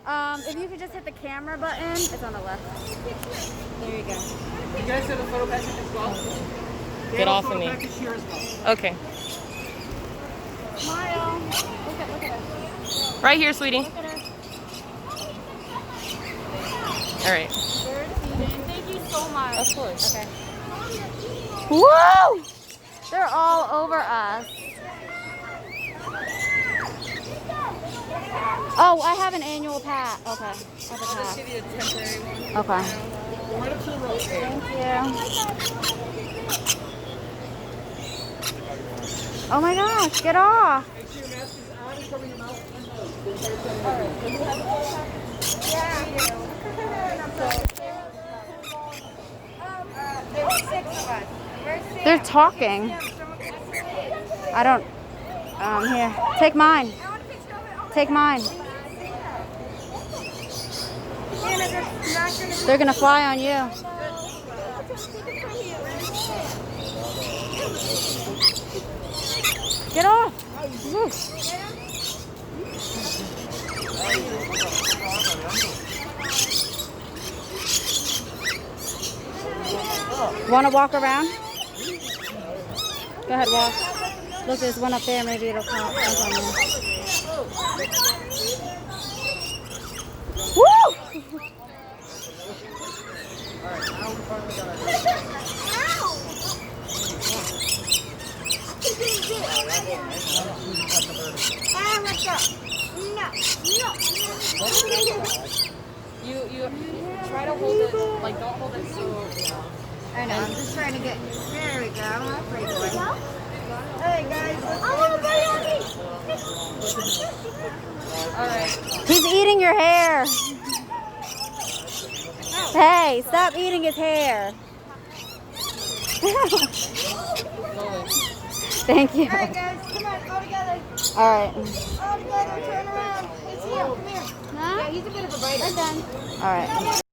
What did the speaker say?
If you could just hit the camera button, it's on the left. There you go. You guys have a photo package as well? Get off of me. Here as well. Okay. Smile. Look at her. Right here, sweetie. Look at her. All right. Thank you so much. Of course. Okay. Whoa! They're all over us. Oh, I have an annual pass. Okay. I have a I'll just pass. give you a temporary one. Okay. Go right up to the road. Thank you. Oh my gosh, get off. Make sure your mask is on and cover your mouth and nose. There's 6 of us. Where's Sam? They're talking. I don't. Here. Take mine. Take mine. They're gonna fly on you. Get off. Woo. Want to walk around? Go ahead, walk. Look, there's one up there. Maybe it'll come on you. Woo! You try to hold it, like don't hold it so. I know, I'm just trying to get. There we go. Hey guys, Alright. He's eating your hair. Hey, stop eating his hair. Thank you. Alright guys, come on, all together. All right. All together, turn around. It's him, come here. Huh? Yeah, he's a bit of a biter. All right.